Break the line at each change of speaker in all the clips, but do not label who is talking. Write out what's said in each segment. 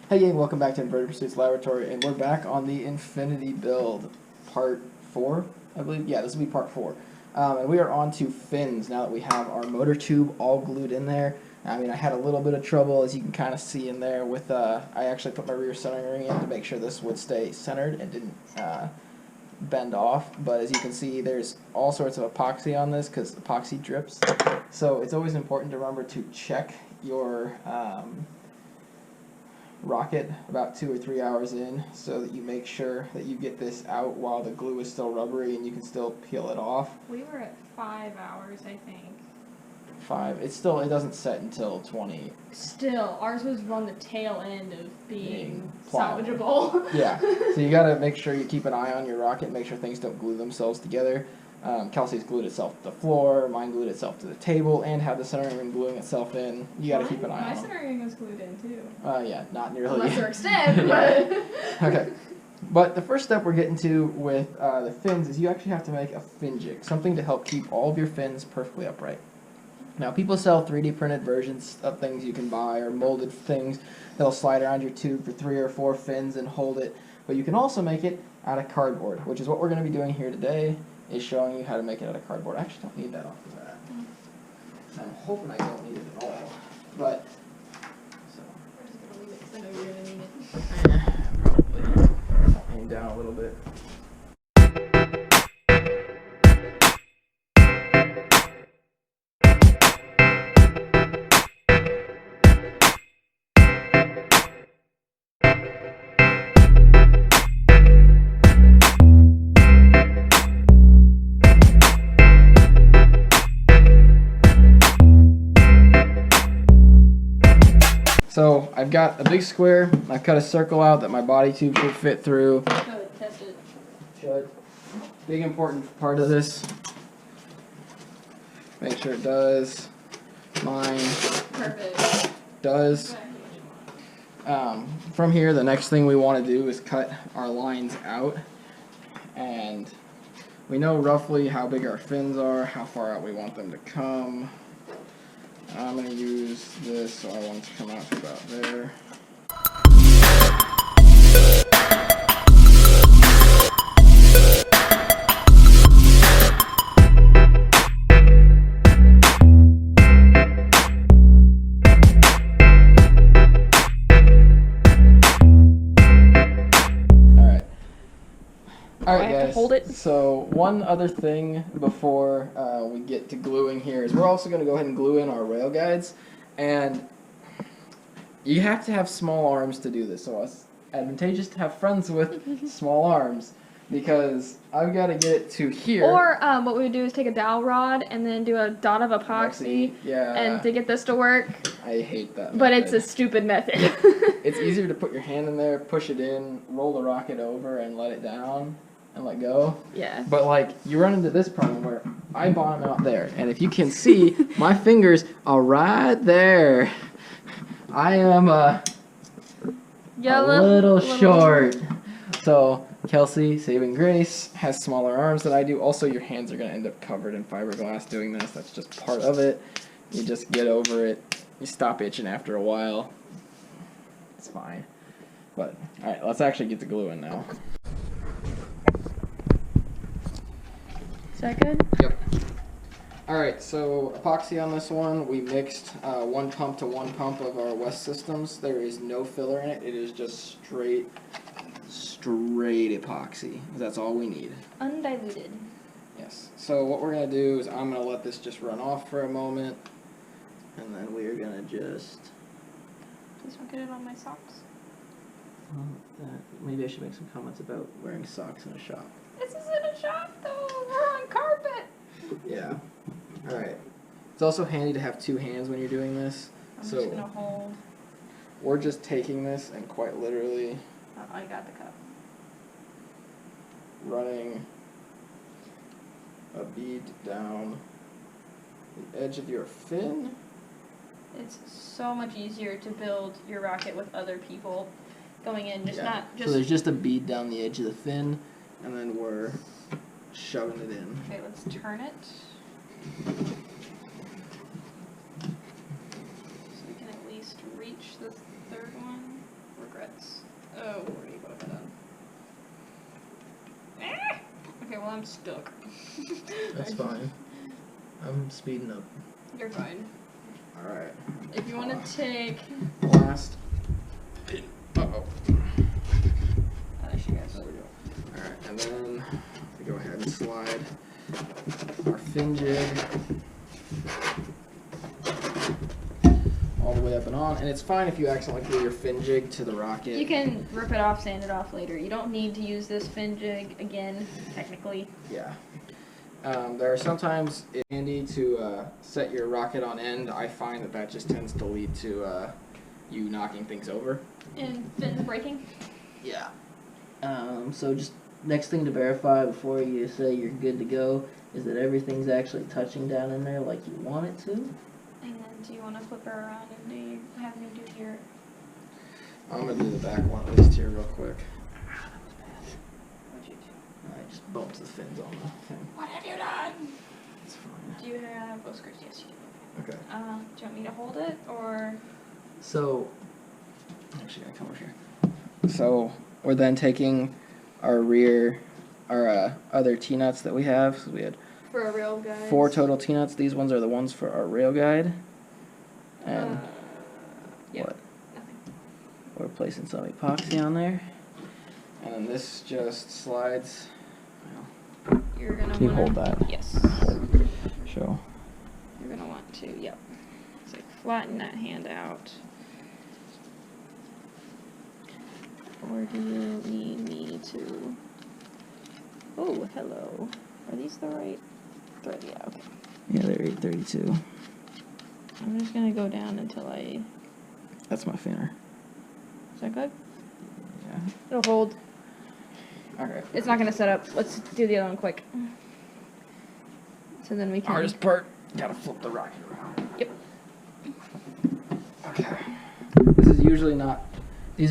Hey gang, welcome back to Inverted Pursuits Laboratory, and we're back on the Infinity build, part 4, I believe. Yeah, this will be part 4. And we are on to fins now that we have our motor tube all glued in there. I mean, I had a little bit of trouble, as you can kind of see in there, with, I actually put my rear centering ring in to make sure this would stay centered and didn't bend off. But as you can see, there's all sorts of epoxy on this, because epoxy drips. So it's always important to remember to check your rocket about 2 or 3 hours in, so that you make sure that you get this out while the glue is still rubbery and you can still peel it off.
We were at 5 hours, I think.
5. It doesn't set until 20.
Still, ours was on the tail end of being
pliable.
salvageable.
Yeah, so you gotta make sure you keep an eye on your rocket, make sure things don't glue themselves together. Kelsey's glued itself to the floor, mine glued itself to the table, and had the centering ring gluing itself in. You gotta keep an eye on
them. My centering ring was glued in too.
Yeah, not nearly.
Lesser extent, but...
Okay. But the first step we're getting to with the fins is you actually have to make a fin jig, something to help keep all of your fins perfectly upright. Now, people sell 3D printed versions of things you can buy, or molded things that'll slide around your tube for 3 or 4 fins and hold it. But you can also make it out of cardboard, which is what we're going to be doing here today, is showing you how to make it out of cardboard. I actually don't need that off the bat. I'm hoping I don't need it at all. But, so.
We're just going to leave it because I know you're going to need it.
Probably. Aim down a little bit. So I've got a big square. I've cut a circle out that my body tube should fit through.
Should test it.
Should. Big important part of this. Make sure it does. Mine
Perfect.
does. From here, the next thing we want to do is cut our lines out. And we know roughly how big our fins are, how far out we want them to come. I'm going to use this, so I want it to come out to about there. Alright guys, hold it. So one other thing before we get to gluing here is we're also going to go ahead and glue in our rail guides, and you have to have small arms to do this, so it's advantageous to have friends with small arms, because I've got to get it to here.
Or what we would do is take a dowel rod and then do a dot of epoxy, and to get this to work.
I hate that
But
method.
it's a stupid method.
It's easier to put your hand in there, push it in, roll the rocket over, and let it down. And let go.
Yeah.
But like, you run into this problem where I bottom out there, and if you can see, my fingers are right there. I am a little short. So Kelsey, saving grace, has smaller arms than I do. Also, your hands are going to end up covered in fiberglass doing this. That's just part of it. You just get over it. You stop itching after a while. It's fine. But, alright, let's actually get the glue in now.
Is that good?
Yep. Alright, so epoxy on this one, we mixed 1 pump to 1 pump of our West Systems. There is no filler in it. It is just straight epoxy. That's all we need.
Undiluted.
Yes. So what we're going to do is I'm going to let this just run off for a moment, and then we are going to just...
Please don't get it on my socks.
Maybe I should make some comments about wearing socks in a shop.
This isn't a shop though, we're on carpet.
Yeah. Alright. It's also handy to have 2 hands when you're doing this.
I'm just gonna hold.
We're just taking this and quite literally...
Oh, I got the cup.
Running a bead down the edge of your fin.
It's so much easier to build your rocket with other people going in, not just...
So there's just a bead down the edge of the fin, and then we're shoving it in.
Okay, let's turn it. So we can at least reach the third one. We're Let's. Oh, where do you put that on? Ah! Okay, well I'm stuck.
That's fine. I'm speeding up.
You're fine.
All right.
If you want to take.
Last pin. Uh-oh.
Oh, there she goes.
There we go. All right, and then we go ahead and slide our fin jig all the way up and on. And it's fine if you accidentally glue your fin jig to the rocket.
You can rip it off, sand it off later. You don't need to use this fin jig again, technically.
Yeah. There are sometimes it's handy to set your rocket on end. I find that just tends to lead to you knocking things over.
And fins breaking?
Yeah. So just next thing to verify before you say you're good to go is that everything's actually touching down in there like you want it to.
And then do you want to flip her around and have me do your...
I'm going to do the back one at least here real quick.
What'd you do?
I just bumped the fins on the thing.
What have you done?
It's fine.
Do you have both screws? Yes, you do.
Okay.
Do you want me to hold it, or...
So, actually, I come over here. So, we're then taking our other T-nuts that we have. So we had
For a rail guide?
4 total T-nuts. These ones are the ones for our rail guide. And
yeah,
what?
Nothing.
We're placing some epoxy on there. And then this just slides. Well,
You're gonna
can you
wanna,
hold that?
Yes.
Show.
You're gonna want to, yep. So flatten that hand out. Or do you need me to... Oh, hello. Are these the right thread? Yeah, okay.
Yeah, they're 832.
I'm just gonna go down until I...
That's my finner.
Is that good?
Yeah.
It'll hold.
Okay.
It's not gonna set up. Let's do the other one quick. So then we can...
Hardest part, gotta flip the rocket around.
Yep.
Okay. These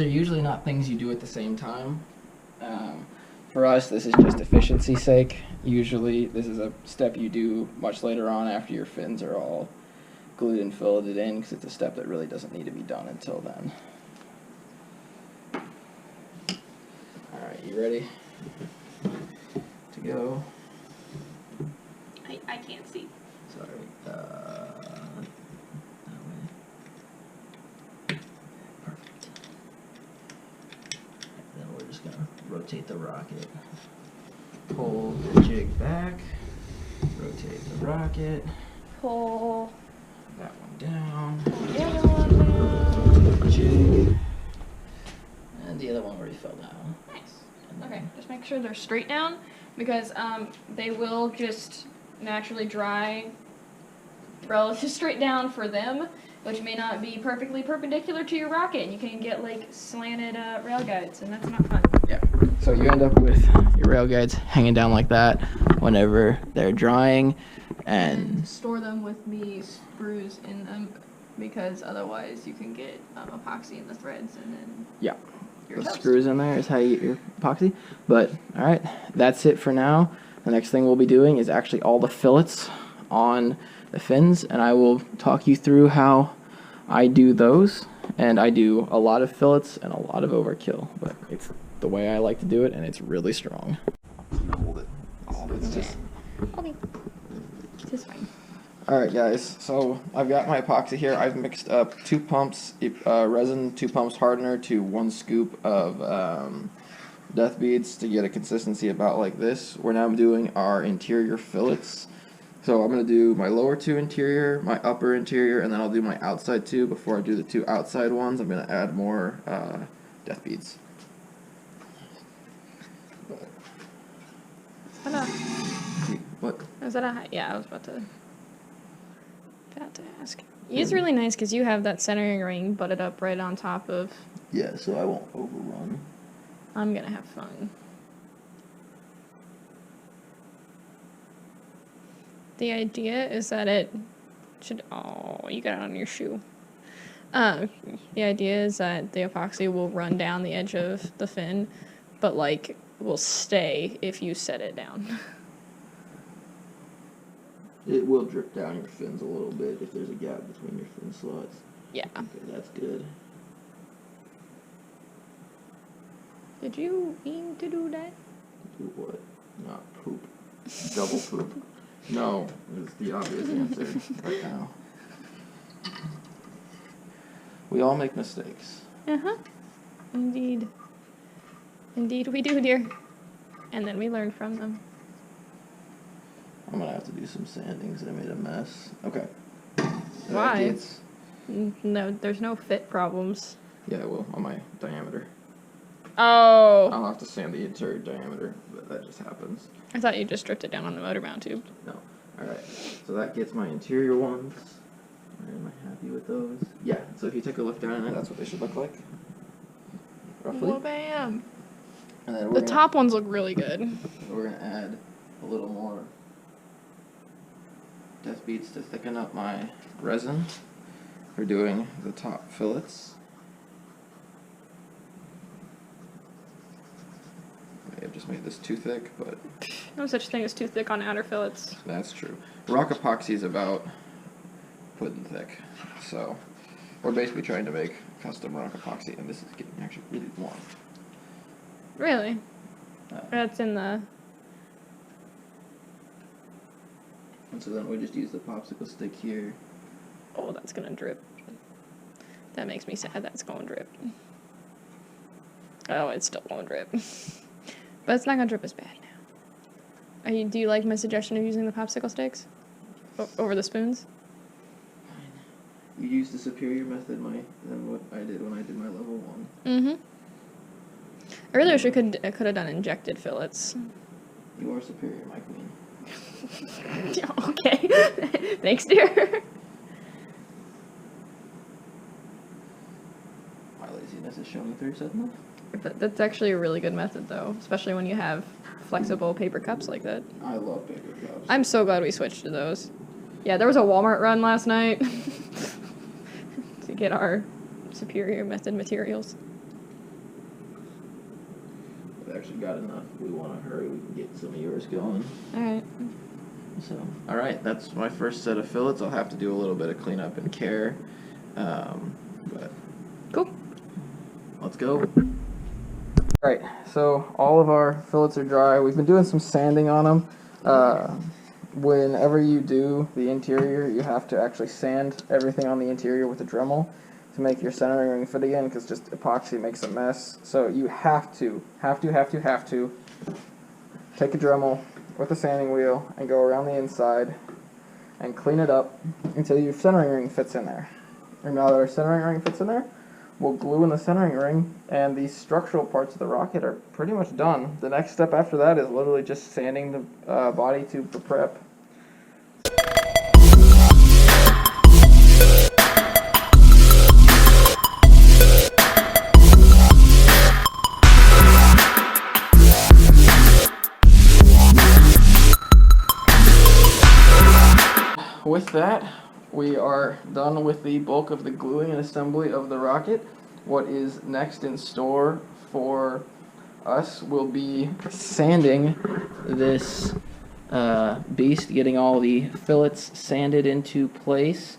are usually not things you do at the same time. For us, this is just efficiency's sake. Usually, this is a step you do much later on after your fins are all glued and filleted in, because it's a step that really doesn't need to be done until then. Alright, you ready to go?
I can't see.
Sorry. That way. Perfect. Then we're just gonna rotate the rocket. Pull the jig back. Rotate the rocket.
Pull
That one down.
the other one down.
Jig. And the other one already fell down.
Nice. Okay, just make sure they're straight down, because they will just naturally dry relatively straight down for them, which may not be perfectly perpendicular to your rocket, and you can get like slanted rail guides, and that's not fun.
Yeah. So you end up with your rail guides hanging down like that whenever they're drying, and
store them with the screws in them, because otherwise you can get epoxy in the threads, and then
yeah,
you're
the
toast.
screws in there is how you get your epoxy. But all right, that's it for now. The next thing we'll be doing is actually all the fillets on the fins, and I will talk you through how I do those. And I do a lot of fillets and a lot of overkill, but it's the way I like to do it, and it's really strong.
Hold it. It's just
Okay. This is fine.
Alright guys, so I've got my epoxy here. I've mixed up 2 pumps resin, 2 pumps hardener to 1 scoop of death beads to get a consistency about like this. We're now doing our interior fillets. So I'm going to do my lower 2 interior, my upper interior, and then I'll do my outside 2. Before I do the 2 outside ones, I'm going to add more death beads. What?
Is that a yeah? I was about to ask. It's really nice because you have that centering ring butted up right on top of.
Yeah, so I won't overrun.
I'm gonna have fun. The idea is that it should. Oh, you got it on your shoe. The idea is that the epoxy will run down the edge of the fin, but like will stay if you set it down.
It will drip down your fins a little bit if there's a gap between your fin slots.
Yeah.
Okay, that's good.
Did you mean to do that?
Do what? Not poop. Double poop. No, is the obvious answer right now. We all make mistakes.
Uh-huh. Indeed. Indeed we do, dear. And then we learn from them.
I'm gonna have to do some sanding because I made a mess. Okay.
Why?
It's,
No, there's no fit problems.
yeah, well, on my diameter.
Oh.
I'll have to sand the interior diameter, but that just happens.
I thought you just stripped it down on the motor mount tube.
No. Alright, so that gets my interior ones. Am I happy with those? Yeah, so if you take a look down in there, that's what they should look like. Roughly.
Well, bam.
And then
The top ones look really good.
we're gonna add a little more death beats to thicken up my resin for doing the top fillets. I may have just made this too thick, but
No such thing as too thick on outer fillets.
that's true. Rock epoxy is about pudding thick, so we're basically trying to make custom rock epoxy, and this is getting actually really long.
Really?
Uh,
That's in the...
and so then we just use the popsicle stick here.
Oh, that's gonna drip. That makes me sad that's going drip. Oh, it's still going drip. But it's not gonna drip as bad now. Do you like my suggestion of using the popsicle sticks? Over the spoons?
You used a superior method than what I did when I did my level 1.
Mm-hmm. I really wish I could have done injected fillets.
You are superior, my queen.
Okay. Thanks, dear.
My laziness is showing through suddenly.
That's actually a really good method, though, especially when you have flexible paper cups like that.
I love paper cups.
I'm so glad we switched to those. Yeah, there was a Walmart run last night to get our superior method materials.
We've actually got enough. If we want to hurry, we can get some of yours going.
Alright.
So, alright, that's my first set of fillets. I'll have to do a little bit of cleanup and care. But
Cool.
let's go. Alright, so all of our fillets are dry. We've been doing some sanding on them. Whenever you do the interior, you have to actually sand everything on the interior with a Dremel to make your centering ring fit again, because just epoxy makes a mess. So you have to take a Dremel with a sanding wheel and go around the inside and clean it up until your centering ring fits in there. And now that our centering ring fits in there, we'll glue in the centering ring, and the structural parts of the rocket are pretty much done. The next step after that is literally just sanding the body tube for prep. With that, we are done with the bulk of the gluing and assembly of the rocket. What is next in store for us will be sanding this beast, getting all the fillets sanded into place.